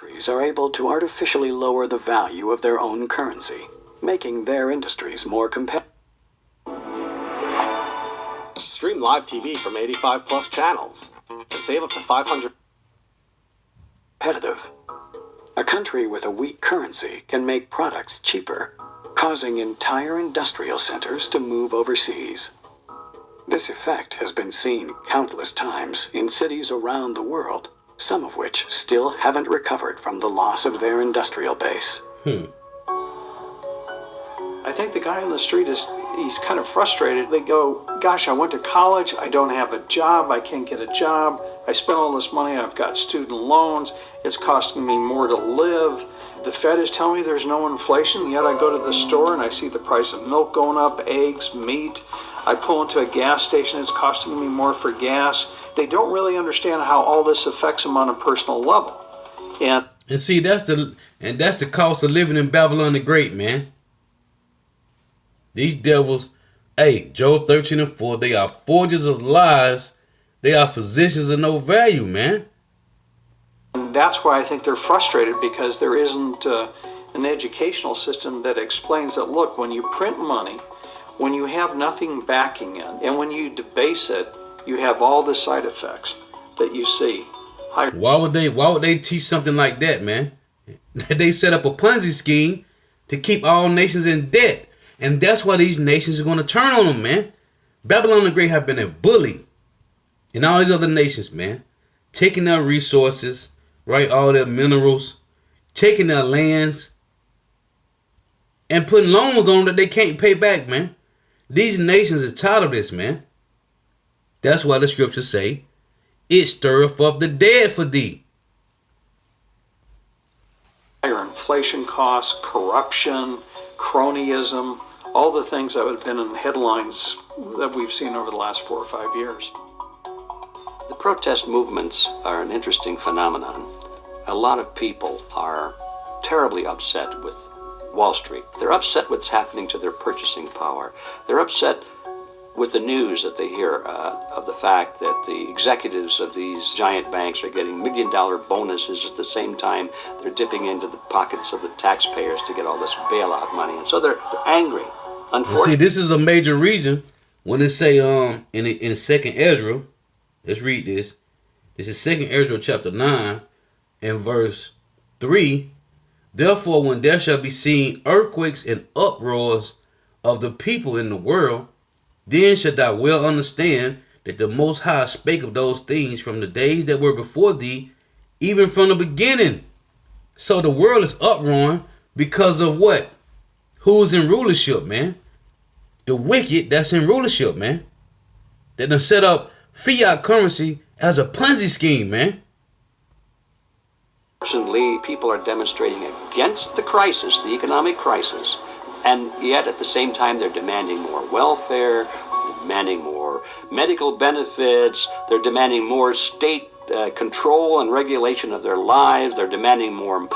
countries are able to artificially lower the value of their own currency, making their industries more competitive. Stream live TV from 85 plus channels and save up to 500. Competitive. A country with a weak currency can make products cheaper, causing entire industrial centers to move overseas. This effect has been seen countless times in cities around the world, some of which still haven't recovered from the loss of their industrial base. I think the guy on the street he's kind of frustrated. They go, gosh, I went to college, I don't have a job, I can't get a job, I spent all this money, I've got student loans, it's costing me more to live. The Fed is telling me there's no inflation, yet I go to the store and I see the price of milk going up, eggs, meat. I pull into a gas station, it's costing me more for gas. They don't really understand how all this affects them on a personal level. And see, that's the cost of living in Babylon the Great, man. These devils, hey, Job 13:4, they are forgers of lies. They are physicians of no value, man. And that's why I think they're frustrated, because there isn't an educational system that explains that, look, when you print money, when you have nothing backing it, and when you debase it, you have all the side effects that you see. Why would they teach something like that, man? They set up a Ponzi scheme to keep all nations in debt. And that's why these nations are going to turn on them, man. Babylon the Great have been a bully. And all these other nations, man. Taking their resources, right? All their minerals. Taking their lands. And putting loans on them that they can't pay back, man. These nations are tired of this, man. That's why the scriptures say, it stirreth up the dead for thee. Higher inflation costs, corruption, cronyism, all the things that have been in the headlines that we've seen over the last 4 or 5 years. The protest movements are an interesting phenomenon. A lot of people are terribly upset with Wall Street. They're upset what's happening to their purchasing power. They're upset with the news that they hear of the fact that the executives of these giant banks are getting $1 million bonuses at the same time they're dipping into the pockets of the taxpayers to get all this bailout money. And so they're angry. Unfortunately, see, this is a major reason when they say in 2nd Ezra, let's read this. This is 2nd Ezra chapter 9 and verse 3. Therefore, when there shall be seen earthquakes and uproars of the people in the world, then shalt thou well understand that the Most High spake of those things from the days that were before thee, even from the beginning. So the world is uproaring because of what? Who's in rulership, man? The wicked that's in rulership, man. That done set up fiat currency as a Ponzi scheme, man. Unfortunately, people are demonstrating against the crisis, the economic crisis, and yet at the same time they're demanding more welfare, demanding more medical benefits, they're demanding more state control and regulation of their lives, they're demanding more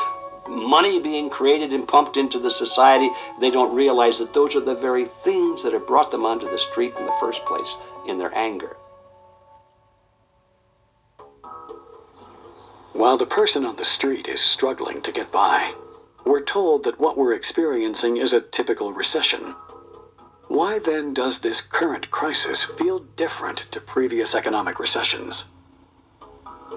money being created and pumped into the society. They don't realize that those are the very things that have brought them onto the street in the first place, in their anger. While the person on the street is struggling to get by, we're told that what we're experiencing is a typical recession. Why then does this current crisis feel different to previous economic recessions?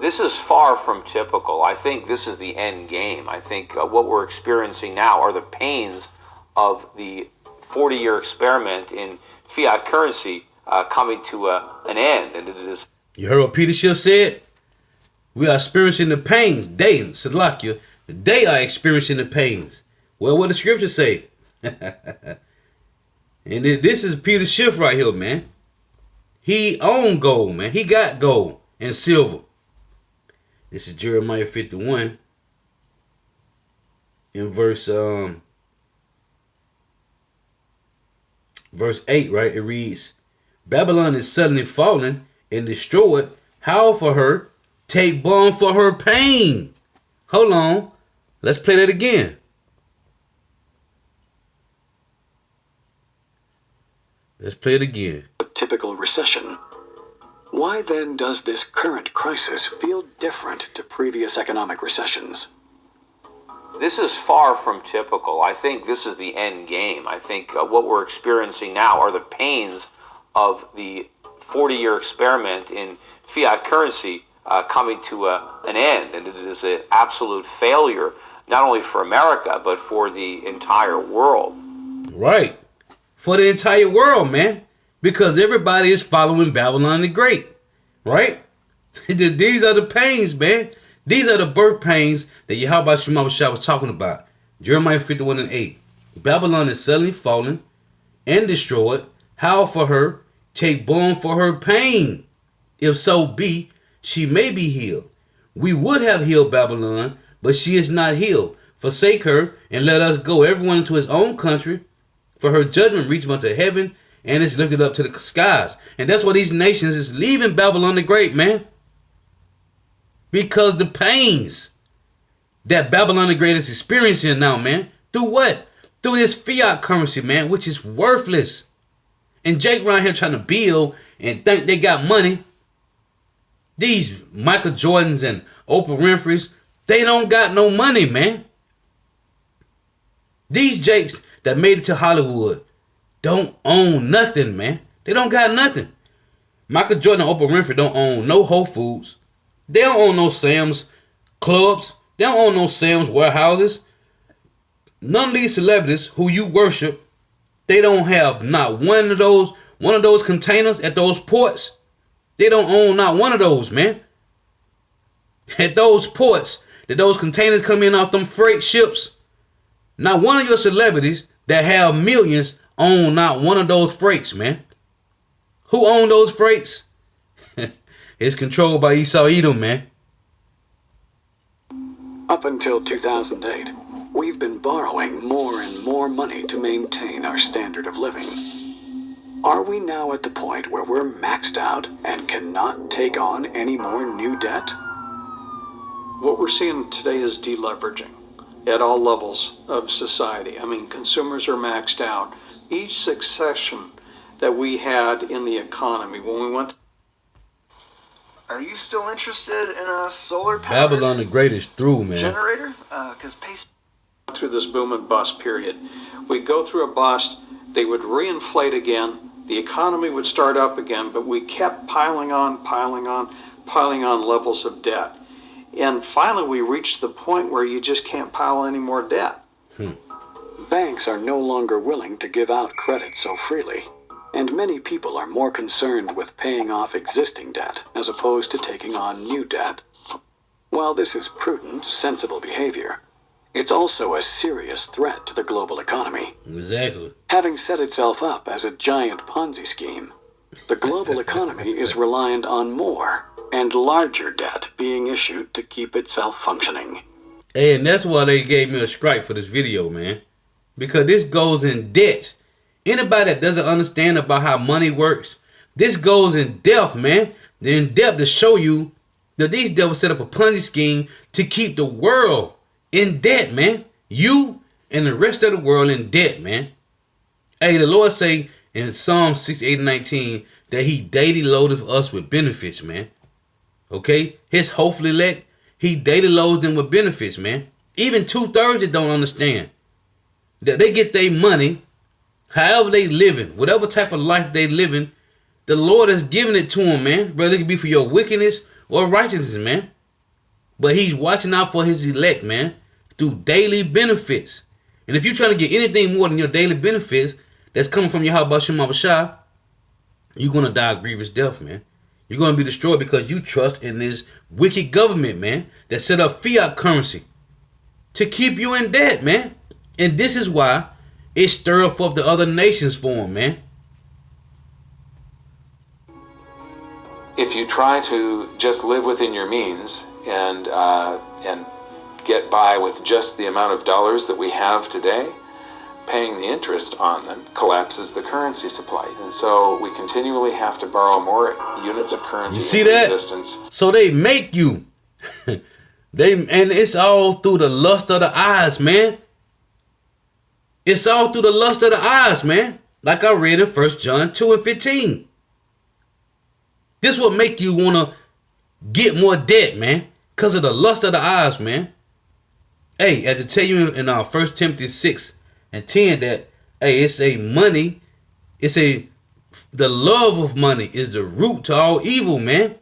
This is far from typical. I think this is the end game. I think what we're experiencing now are the pains of the 40-year experiment in fiat currency coming to an end. And it is. You heard what Peter Schiff said? We are experiencing the pains. They, Salakia, they are experiencing the pains. Well, what the scriptures say? And this is Peter Schiff right here, man. He owned gold, man. He got gold and silver. This is Jeremiah 51 in verse 8, right? It reads, Babylon is suddenly fallen and destroyed. Howl for her, take balm for her pain. Hold on. Let's play that again. Let's play it again. A typical recession. Why then does this current crisis feel different to previous economic recessions? This is far from typical. I think this is the end game. I think what we're experiencing now are the pains of the 40-year experiment in fiat currency coming to an end. And it is an absolute failure, not only for America, but for the entire world. Right. For the entire world, man. Because everybody is following Babylon the Great. Right? These are the pains, man. These are the birth pains that Yahweh Shema Shah was talking about. Jeremiah 51:8. Babylon is suddenly fallen and destroyed. Howl for her. Take balm for her pain. If so be, she may be healed. We would have healed Babylon, but she is not healed. Forsake her and let us go, everyone into his own country. For her judgment reacheth unto heaven and is lifted up to the skies. And that's why these nations is leaving Babylon the Great, man. Because the pains that Babylon the Great is experiencing now, man. Through what? Through this fiat currency, man, which is worthless. And Jake around here trying to build and think they got money. These Michael Jordans and Oprah Winfrey's, they don't got no money, man. These Jakes that made it to Hollywood don't own nothing, man. They don't got nothing. Michael Jordan and Oprah Winfrey don't own no Whole Foods. They don't own no Sam's Clubs. They don't own no Sam's warehouses. None of these celebrities who you worship, they don't have not one of those containers at those ports. They don't own not one of those, man. At those ports, that those containers come in off them freight ships. Not one of your celebrities that have millions own not one of those freights, man. Who own those freights? It's controlled by Esau Edom, man. Up until 2008, we've been borrowing more and more money to maintain our standard of living. Are we now at the point where we're maxed out and cannot take on any more new debt? What we're seeing today is deleveraging at all levels of society. I mean, consumers are maxed out. Each succession that we had in the economy, when we went Are you still interested in a solar powered Babylon the Great is through, man. generator? Because pace. through this boom and bust period, we'd go through a bust, they would reinflate again, the economy would start up again, but we kept piling on levels of debt. And finally we reached the point where you just can't pile any more debt. Banks are no longer willing to give out credit so freely, and many people are more concerned with paying off existing debt as opposed to taking on new debt. While this is prudent, sensible behavior, it's also a serious threat to the global economy. Exactly. Having set itself up as a giant Ponzi scheme, the global economy is reliant on more and larger debt being issued to keep itself functioning. Hey, and that's why they gave me a strike for this video, man. Because this goes in debt. Anybody that doesn't understand about how money works, this goes in depth, man. In depth to show you that these devils set up a Ponzi scheme to keep the world in debt, man. You and the rest of the world in debt, man. Hey, the Lord say in Psalm 68:19 that he daily loadeth us with benefits, man. Okay? His hopefully elect, he daily loads them with benefits, man. Even 2/3 that don't understand that they get their money, however they living, whatever type of life they living, the Lord has given it to them, man. Whether it could be for your wickedness or righteousness, man. But he's watching out for his elect, man, through daily benefits. And if you're trying to get anything more than your daily benefits that's coming from Yahweh Shema Shah, you're going to die a grievous death, man. You're going to be destroyed because you trust in this wicked government, man, that set up fiat currency to keep you in debt, man. And this is why it stirred up the other nations for him, man. If you try to just live within your means and get by with just the amount of dollars that we have today, paying the interest on them collapses the currency supply. And so we continually have to borrow more units of currency You see into that? existence. So they make you. And it's all through the lust of the eyes, man. It's all through the lust of the eyes, man. Like I read in 1 John 2:15. This will make you want to get more debt, man. Because of the lust of the eyes, man. Hey, as I tell you in 1 Timothy 6:10 that, hey, it's a money, the love of money is the root to all evil, man.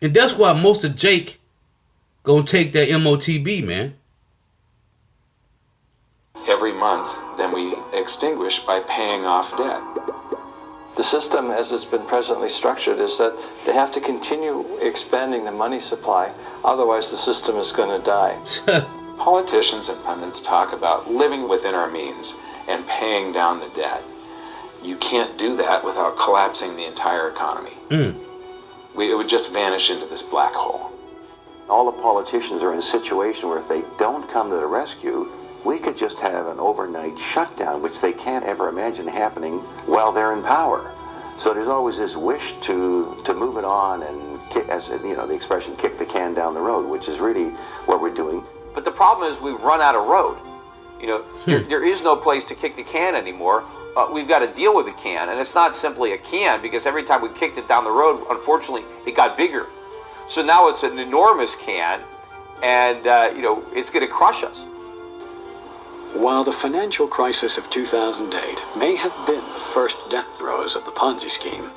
And that's why most of Jake gonna take that MOTB, man. Every month, then we extinguish by paying off debt. The system, as it's been presently structured, is that they have to continue expanding the money supply, otherwise the system is going to die. Politicians and pundits talk about living within our means and paying down the debt. You can't do that without collapsing the entire economy. It would just vanish into this black hole. All the politicians are in a situation where if they don't come to the rescue, we could just have an overnight shutdown, which they can't ever imagine happening while they're in power. So there's always this wish to move it on and, as you know, the expression, kick the can down the road, which is really what we're doing. But the problem is we've run out of road. You know, there is no place to kick the can anymore. We've got to deal with the can, and it's not simply a can, because every time we kicked it down the road, unfortunately, it got bigger. So now it's an enormous can, and you know, it's going to crush us. While the financial crisis of 2008 may have been the first death throes of the Ponzi scheme,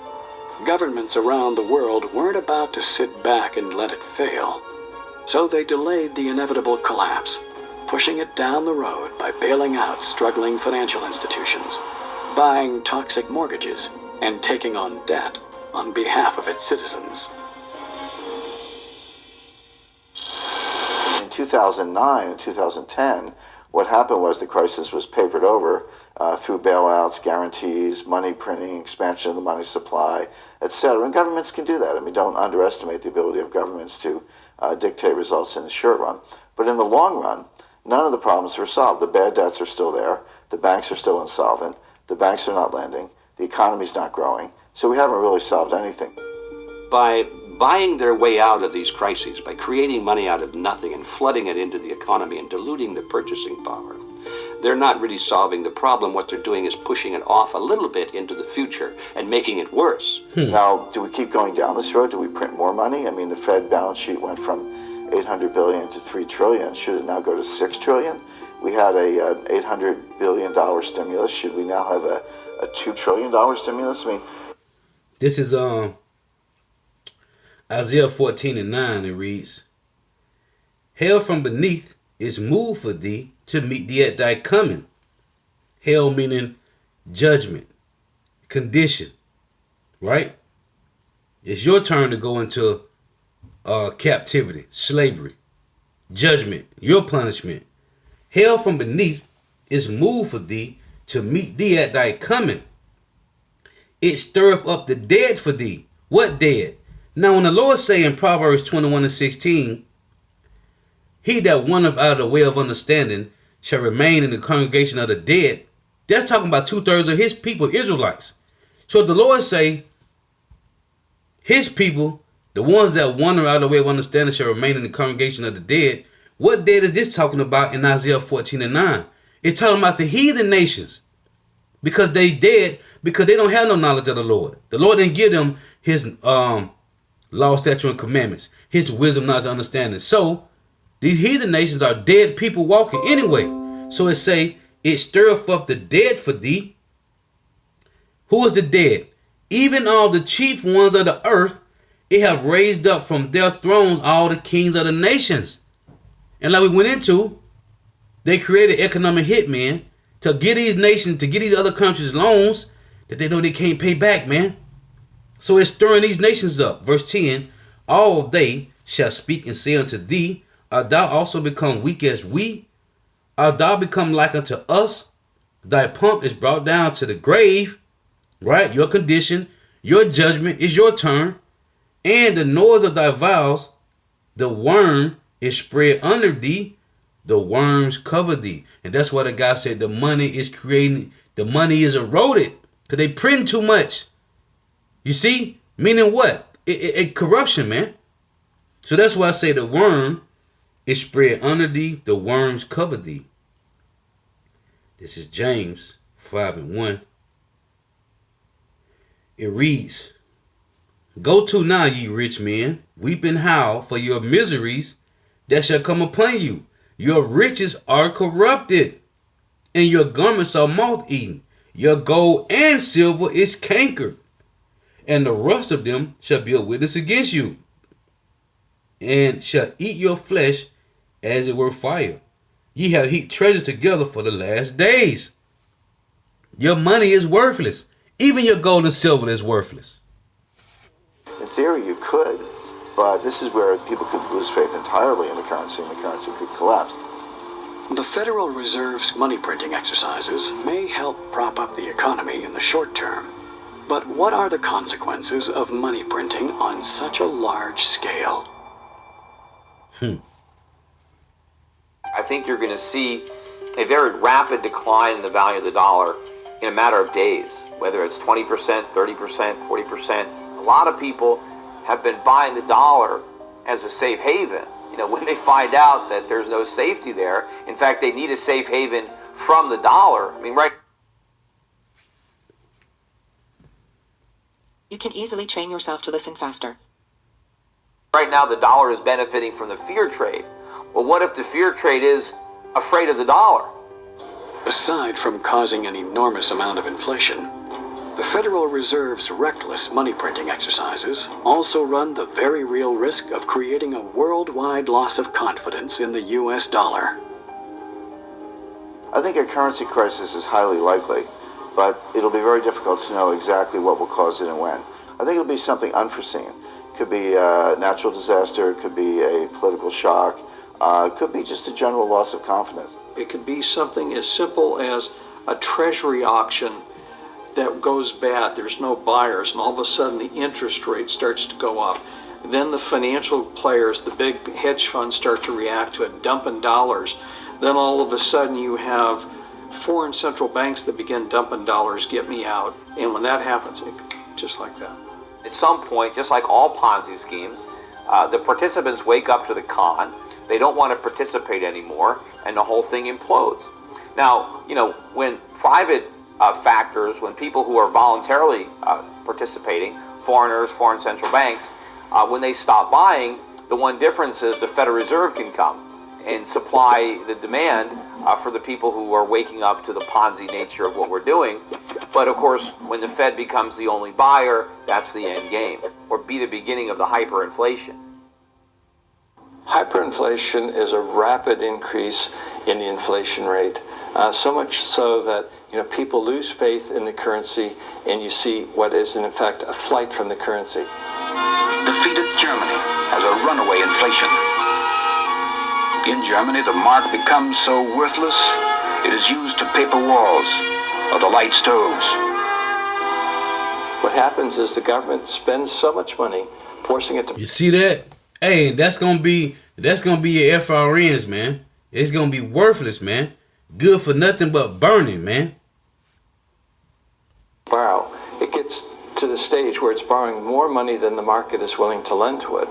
governments around the world weren't about to sit back and let it fail. So they delayed the inevitable collapse, pushing it down the road by bailing out struggling financial institutions, buying toxic mortgages, and taking on debt on behalf of its citizens. In 2009 and 2010, what happened was the crisis was papered over through bailouts, guarantees, money printing, expansion of the money supply, etc. And governments can do that. I mean, don't underestimate the ability of governments to dictate results in the short run. But in the long run, none of the problems were solved. The bad debts are still there. The banks are still insolvent. The banks are not lending. The economy's not growing. So we haven't really solved anything. By buying their way out of these crises, by creating money out of nothing and flooding it into the economy and diluting the purchasing power, they're not really solving the problem. What they're doing is pushing it off a little bit into the future and making it worse. Now, do we keep going down this road? Do we print more money? I mean, the Fed balance sheet went from $800 billion to $3 trillion. Should it now go to $6 trillion? We had a $800 billion stimulus. Should we now have a $2 trillion stimulus? I mean, This is Isaiah 14:9. It reads, "Hell from beneath is moved for thee to meet thee at thy coming." Hell meaning judgment, condition, right? It's your turn to go into captivity, slavery, judgment, your punishment. Hell from beneath is moved for thee to meet thee at thy coming. It stirreth up the dead for thee. What dead? Now when the Lord say in Proverbs 21:16, "He that wandereth out of the way of understanding shall remain in the congregation of the dead," that's talking about 2/3 of his people, Israelites. So if the Lord say, his people, the ones that wander out of the way of understanding shall remain in the congregation of the dead, what dead is this talking about in Isaiah 14:9? It's talking about the heathen nations. Because they dead, because they don't have no knowledge of the Lord. The Lord didn't give them his law, statute, and commandments, his wisdom, knowledge, and understanding. So these heathen nations are dead people walking anyway. So it say, it stirreth up the dead for thee. Who is the dead? Even all the chief ones of the earth, it have raised up from their thrones all the kings of the nations. And like we went into, they created economic hitmen to get these nations, to get these other countries loans that they know they can't pay back, man. So it's stirring these nations up. Verse 10, "All they shall speak and say unto thee, Art thou also become weak as we? Art thou become like unto us? Thy pomp is brought down to the grave," right? Your condition, your judgment is your turn. "And the noise of thy vows, the worm is spread under thee, the worms cover thee." And that's why the guy said the money is eroded because they print too much. You see? Meaning what? It corruption, man. So that's why I say the worm is spread under thee, the worms cover thee. This is James 5:1. It reads, "Go to now, ye rich men, weep and howl for your miseries that shall come upon you. Your riches are corrupted, and your garments are moth-eaten. Your gold and silver is cankered, and the rust of them shall be a witness against you, and shall eat your flesh as it were fire. Ye have heaped treasures together for the last days. Your money is worthless. Even your gold and silver is worthless. In theory, you could, but this is where people could lose faith entirely in the currency, and the currency could collapse. The Federal Reserve's money printing exercises may help prop up the economy in the short term. But what are the consequences of money printing on such a large scale? I think you're going to see a very rapid decline in the value of the dollar in a matter of days, whether it's 20%, 30%, 40%. A lot of people have been buying the dollar as a safe haven. You know, when they find out that there's no safety there, in fact, they need a safe haven from the dollar. I mean, right. You can easily train yourself to listen faster. Right now, the dollar is benefiting from the fear trade. Well, what if the fear trade is afraid of the dollar? Aside from causing an enormous amount of inflation, the Federal Reserve's reckless money printing exercises also run the very real risk of creating a worldwide loss of confidence in the US dollar. I think a currency crisis is highly likely, but it'll be very difficult to know exactly what will cause it and when. I think it'll be something unforeseen. It could be a natural disaster, it could be a political shock, it could be just a general loss of confidence. It could be something as simple as a treasury auction that goes bad. There's no buyers, and all of a sudden the interest rate starts to go up. Then the financial players, the big hedge funds, start to react to it, dumping dollars. Then all of a sudden you have foreign central banks that begin dumping dollars, get me out. And when that happens, just like that. At some point, just like all Ponzi schemes, the participants wake up to the con. They don't want to participate anymore, and the whole thing implodes. Now, you know, when private factors, when people who are voluntarily participating, foreigners, foreign central banks, when they stop buying, the one difference is the Federal Reserve can come and supply the demand for the people who are waking up to the Ponzi nature of what we're doing. But of course, when the Fed becomes the only buyer, that's the end game, or be the beginning of the hyperinflation. Hyperinflation is a rapid increase in the inflation rate, so much so that people lose faith in the currency, and you see what is in fact a flight from the currency. Defeated Germany has a runaway inflation. In Germany, the mark becomes so worthless, it is used to paper walls or to light stoves. What happens is the government spends so much money, forcing it to... You see that? Hey, that's gonna be your FRNs, man. It's gonna be worthless, man. Good for nothing but burning, man. Borrow. It gets to the stage where it's borrowing more money than the market is willing to lend to it.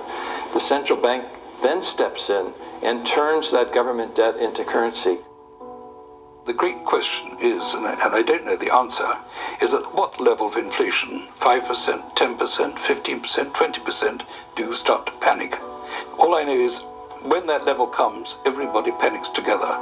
The central bank then steps in and turns that government debt into currency. The great question is, and I don't know the answer, is at what level of inflation, 5%, 10%, 15%, 20%, do you start to panic? All I know is when that level comes, everybody panics together.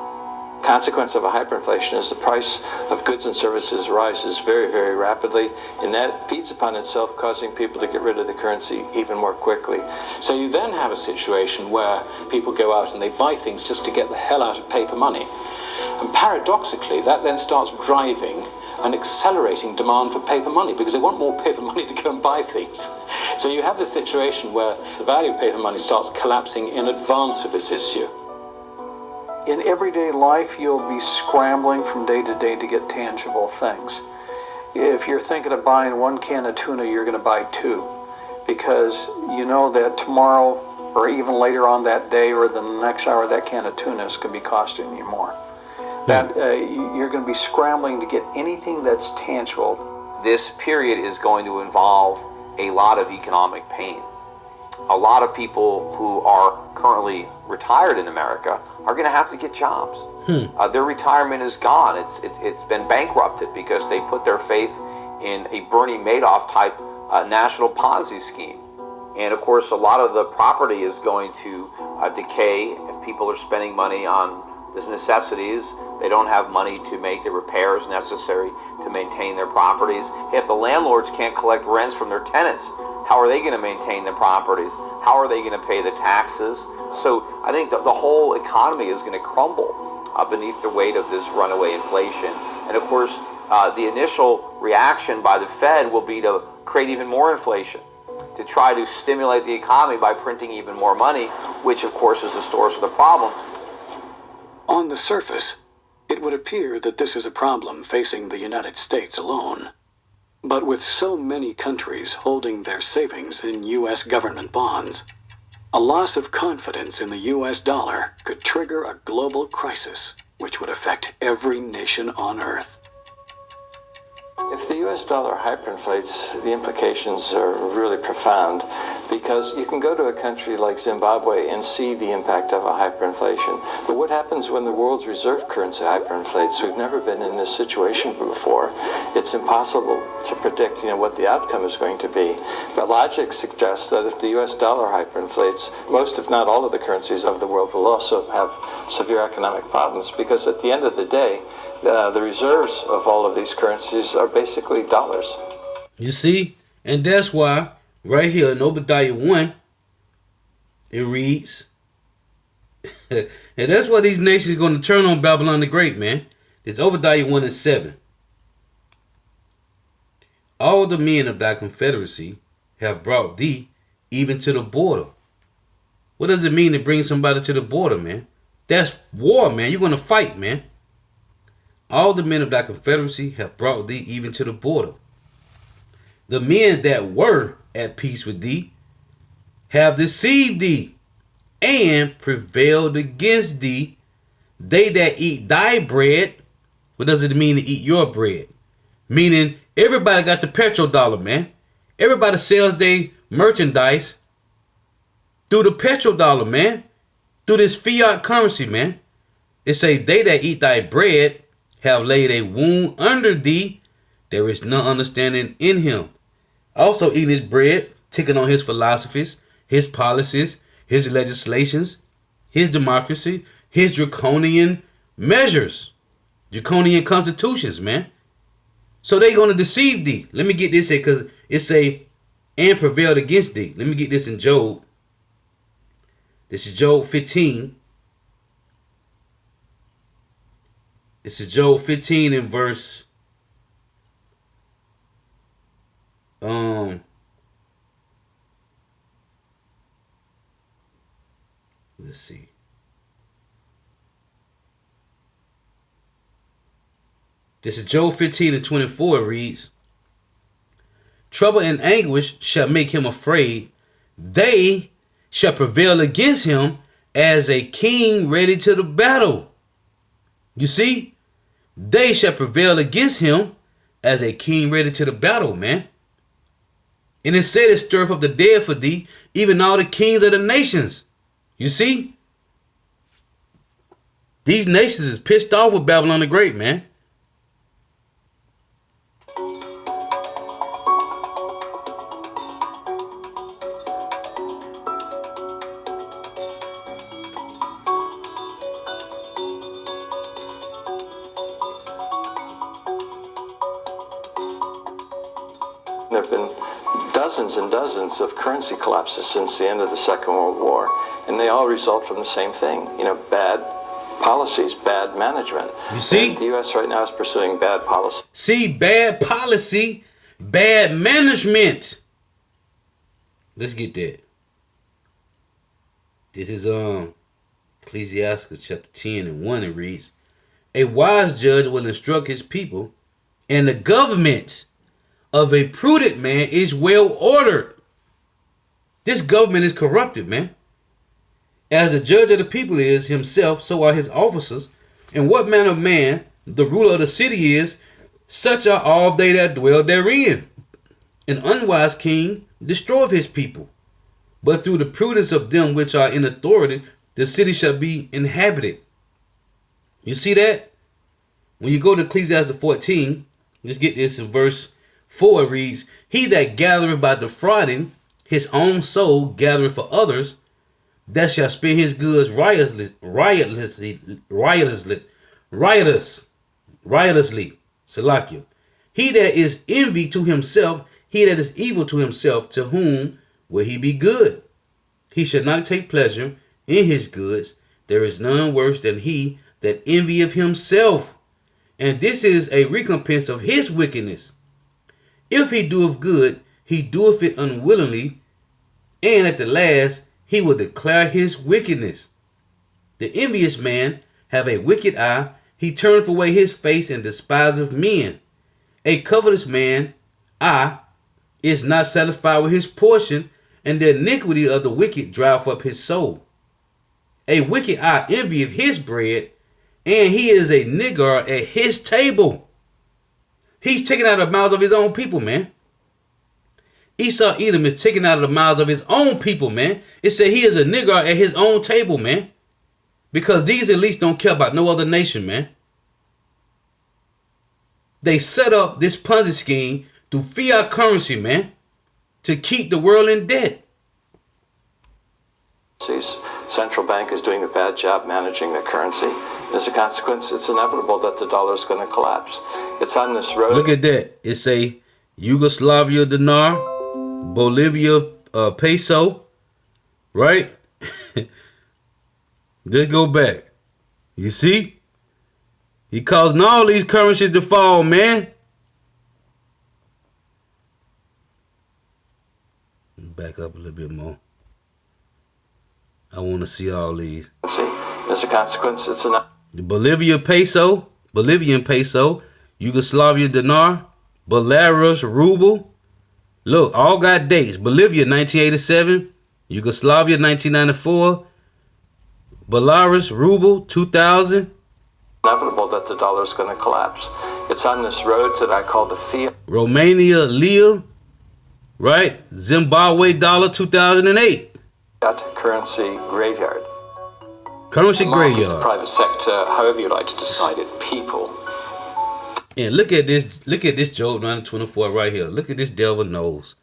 Consequence of a hyperinflation is the price of goods and services rises very, very rapidly, and that feeds upon itself, causing people to get rid of the currency even more quickly. So you then have a situation where people go out and they buy things just to get the hell out of paper money. And paradoxically, that then starts driving and accelerating demand for paper money, because they want more paper money to go and buy things. So you have this situation where the value of paper money starts collapsing in advance of its issue. In everyday life, you'll be scrambling from day to day to get tangible things. If you're thinking of buying one can of tuna, you're going to buy two, because you know that tomorrow or even later on that day or the next hour, that can of tuna is going to be costing you more. That you're going to be scrambling to get anything that's tangible. This period is going to involve a lot of economic pain. A lot of people who are currently retired in America are going to have to get jobs. Their retirement is gone. It's been bankrupted because they put their faith in a Bernie Madoff type national Ponzi scheme. And of course, a lot of the property is going to decay if people are spending money on the necessities, they don't have money to make the repairs necessary to maintain their properties. If the landlords can't collect rents from their tenants, how are they going to maintain their properties? How are they going to pay the taxes? So I think the whole economy is going to crumble beneath the weight of this runaway inflation. And of course, the initial reaction by the Fed will be to create even more inflation, to try to stimulate the economy by printing even more money, which of course is the source of the problem. On the surface, it would appear that this is a problem facing the United States alone. But with so many countries holding their savings in U.S. government bonds, a loss of confidence in the U.S. dollar could trigger a global crisis which would affect every nation on Earth. If the US dollar hyperinflates, the implications are really profound, because you can go to a country like Zimbabwe and see the impact of a hyperinflation. But what happens when the world's reserve currency hyperinflates? We've never been in this situation before. It's impossible to predict, what the outcome is going to be. But logic suggests that if the US dollar hyperinflates, most if not all of the currencies of the world will also have severe economic problems, because at the end of the day, the reserves of all of these currencies are basically dollars. You see? And that's why, right here in Obadiah 1, it reads, and that's why these nations are going to turn on Babylon the Great, man. It's Obadiah 1 and 7. All the men of thy confederacy have brought thee even to the border. What does it mean to bring somebody to the border, man? That's war, man. You're going to fight, man. All the men of thy confederacy have brought thee even to the border. The men that were at peace with thee have deceived thee and prevailed against thee. They that eat thy bread. What does it mean to eat your bread? Meaning everybody got the petrodollar, man. Everybody sells their merchandise through the petrodollar, man. Through this fiat currency, man. It say they that eat thy bread have laid a wound under thee. There is no understanding in him. Also eating his bread, taking on his philosophies, his policies, his legislations, his democracy, his draconian measures, draconian constitutions, man. So they going to deceive thee. Let me get this here, because it say, and prevailed against thee. Let me get this in Job. This is Job 15. This is Job 15 in verse let's see. This is Job 15 and 24. It reads, trouble and anguish shall make him afraid. They shall prevail against him as a king ready to the battle. You see, they shall prevail against him as a king ready to the battle, man. And it said it stirreth up the dead for thee, even all the kings of the nations. You see, these nations is pissed off with Babylon the Great, man. There have been dozens and dozens of currency collapses since the end of the Second World War, and they all result from the same thing. Bad policies, bad management. You see? And the U.S. right now is pursuing bad policy. See, bad policy, bad management. Let's get that. This is Ecclesiastes chapter 10 and 1. It reads, a wise judge will instruct his people, and the government of a prudent man is well ordered. This government is corrupted, man. As the judge of the people is himself, so are his officers. And what manner of man the ruler of the city is, such are all they that dwell therein. An unwise king destroyeth his people, but through the prudence of them which are in authority, the city shall be inhabited. You see that? When you go to Ecclesiastes 14, let's get this in verse 4. It reads, he that gathereth by defrauding his own soul gathereth for others, that shall spend his goods riotously. Salakia. He that is envy to himself, he that is evil to himself, to whom will he be good? He shall not take pleasure in his goods. There is none worse than he that envieth himself. And this is a recompense of his wickedness. If he doeth good, he doeth it unwillingly, and at the last he will declare his wickedness. The envious man have a wicked eye, he turneth away his face and despiseth men. A covetous man, is not satisfied with his portion, and the iniquity of the wicked drive up his soul. A wicked eye envieth his bread, and he is a nigger at his table. He's taken out of the mouths of his own people, man. Esau Edom is taken out of the mouths of his own people, man. It said he is a nigger at his own table, man. Because these elites don't care about no other nation, man. They set up this Ponzi scheme through fiat currency, man, to keep the world in debt. Central bank is doing a bad job managing the currency. As a consequence, it's inevitable that the dollar is going to collapse. It's on this road. Look at that. It say Yugoslavia dinar, Bolivia peso, right? Let's go back. You see? He causing all these currencies to fall, man. Back up a little bit more. I want to see all these. As a consequence, it's the Bolivian peso, Yugoslavia dinar, Belarus ruble. Look, all got dates. Bolivia 1987, Yugoslavia 1994, Belarus ruble 2000. Inevitable that the dollar is going to collapse. It's on this road that I call the fiat. Romania lira, right? Zimbabwe dollar 2008. Currency graveyard. Currency Markets, graveyard. private sector, however you like to decide it, people. And look at this. Look at this Job 9:24 right here. Look at this devil nose.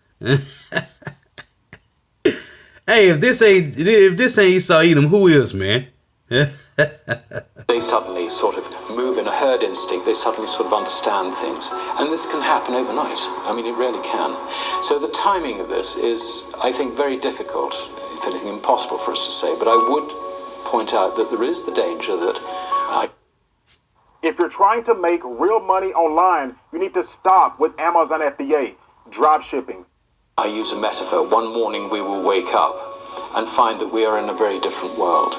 Hey, if this ain't Esau Edom, who is, man? They suddenly sort of move in a herd instinct. They suddenly sort of understand things. And this can happen overnight. I mean, it really can. So the timing of this is, I think, very difficult, if anything impossible for us to say. But I would point out that there is the danger that if you're trying to make real money online, you need to stop with Amazon FBA, drop shipping. I use a metaphor. One morning we will wake up and find that we are in a very different world.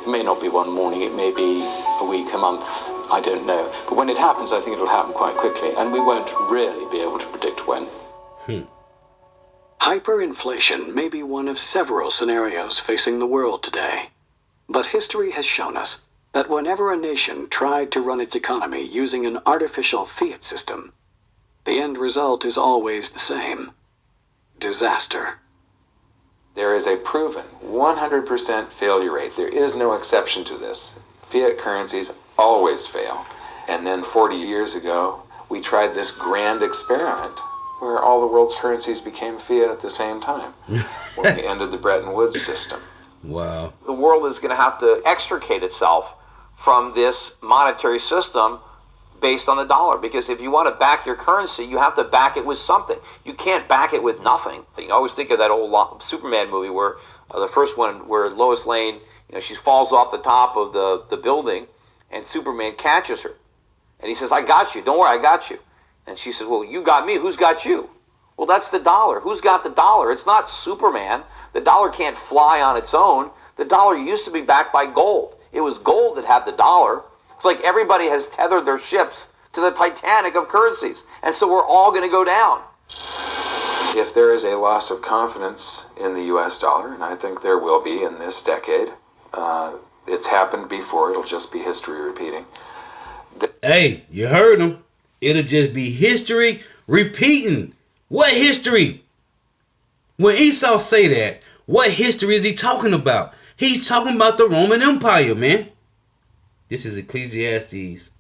It may not be one morning, it may be a week, a month, I don't know. But when it happens, I think it'll happen quite quickly, and we won't really be able to predict when. Hyperinflation may be one of several scenarios facing the world today. But history has shown us that whenever a nation tried to run its economy using an artificial fiat system, the end result is always the same: disaster. There is a proven 100% failure rate. There is no exception to this. Fiat currencies always fail. And then 40 years ago, we tried this grand experiment where all the world's currencies became fiat at the same time when we ended the Bretton Woods system. Wow. The world is going to have to extricate itself from this monetary system based on the dollar, because if you want to back your currency, you have to back it with something. You can't back it with nothing. I always think of that old Superman movie where the first one where Lois Lane, she falls off the top of the building and Superman catches her. And he says, "I got you. Don't worry, I got you." And she says, "Well, you got me. Who's got you?" Well, that's the dollar. Who's got the dollar? It's not Superman. The dollar can't fly on its own. The dollar used to be backed by gold. It was gold that had the dollar. It's like everybody has tethered their ships to the Titanic of currencies. And so we're all going to go down. If there is a loss of confidence in the US dollar, and I think there will be in this decade, it's happened before, it'll just be history repeating. Hey, you heard him. It'll just be history repeating. What history? When Esau say that, what history is he talking about? He's talking about the Roman Empire, man. This is Ecclesiastes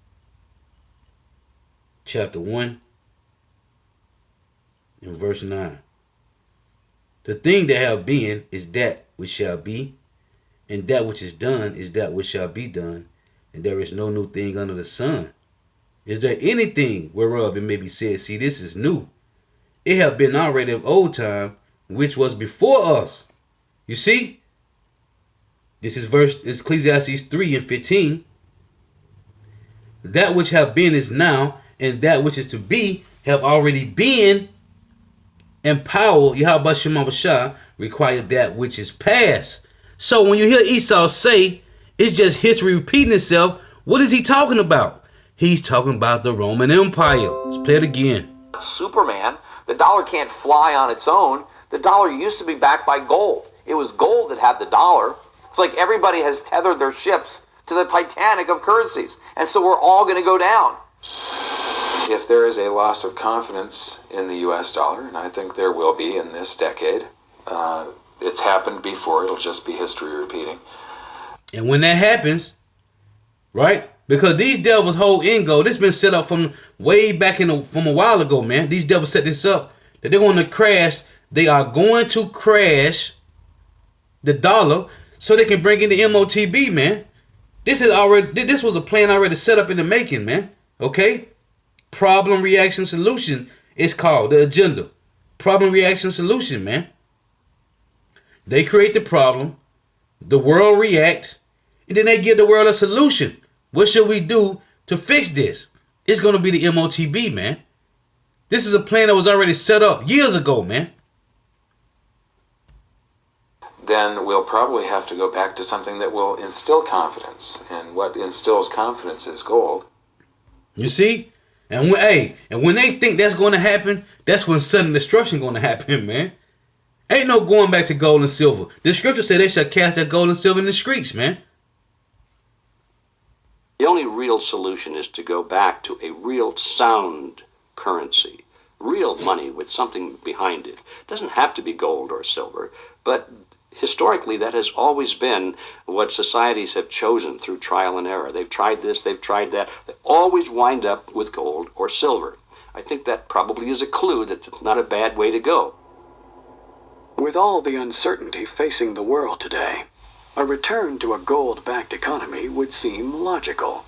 chapter 1 and verse 9. The thing that have been is that which shall be, and that which is done is that which shall be done, and there is no new thing under the sun. Is there anything whereof it may be said, see, this is new? It have been already of old time, which was before us. You see? This is Ecclesiastes 3:15. That which have been is now, and that which is to be have already been. And power, Yahweh Shema Shah, required that which is past. So when you hear Esau say it's just history repeating itself, what is he talking about? He's talking about the Roman Empire. Let's play it again. Superman, the dollar can't fly on its own. The dollar used to be backed by gold. It was gold that had the dollar. It's like everybody has tethered their ships to the Titanic of currencies. And so we're all going to go down. If there is a loss of confidence in the U.S. dollar, and I think there will be in this decade, it's happened before. It'll just be history repeating. And when that happens, right? Because these devils hold in gold. This been set up from way back from a while ago, man. These devils set this up that they're going to crash. They are going to crash the dollar so they can bring in the MOTB, man. This was a plan already set up in the making, man. Okay? Problem, reaction, solution is called the agenda. Problem, reaction, solution, man. They create the problem. The world reacts. And then they give the world a solution. What should we do to fix this? It's going to be the MOTB, man. This is a plan that was already set up years ago, man. Then we'll probably have to go back to something that will instill confidence. And what instills confidence is gold. You see? And when they think that's going to happen, that's when sudden destruction going to happen, man. Ain't no going back to gold and silver. The scripture said they shall cast their gold and silver in the streets, man. The only real solution is to go back to a real sound currency, real money with something behind it. It doesn't have to be gold or silver, but historically that has always been what societies have chosen through trial and error. They've tried this, they've tried that. They always wind up with gold or silver. I think that probably is a clue that it's not a bad way to go. With all the uncertainty facing the world today, a return to a gold-backed economy would seem logical.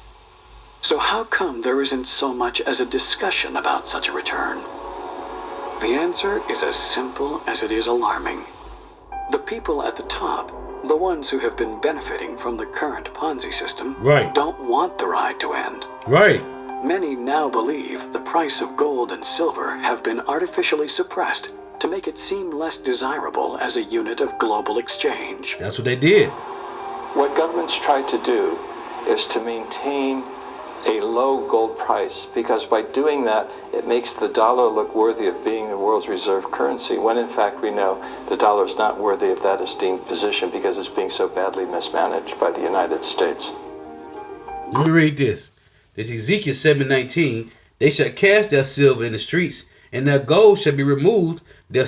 So how come there isn't so much as a discussion about such a return? The answer is as simple as it is alarming. The people at the top, the ones who have been benefiting from the current Ponzi system, right, don't want the ride to end. Right. Many now believe the price of gold and silver have been artificially suppressed to make it seem less desirable as a unit of global exchange. That's what they did. What governments try to do is to maintain a low gold price, because by doing that, it makes the dollar look worthy of being the world's reserve currency, when in fact we know the dollar is not worthy of that esteemed position because it's being so badly mismanaged by the United States. Let me read this. This Ezekiel 7:19. They shall cast their silver in the streets, and their gold shall be removed. Their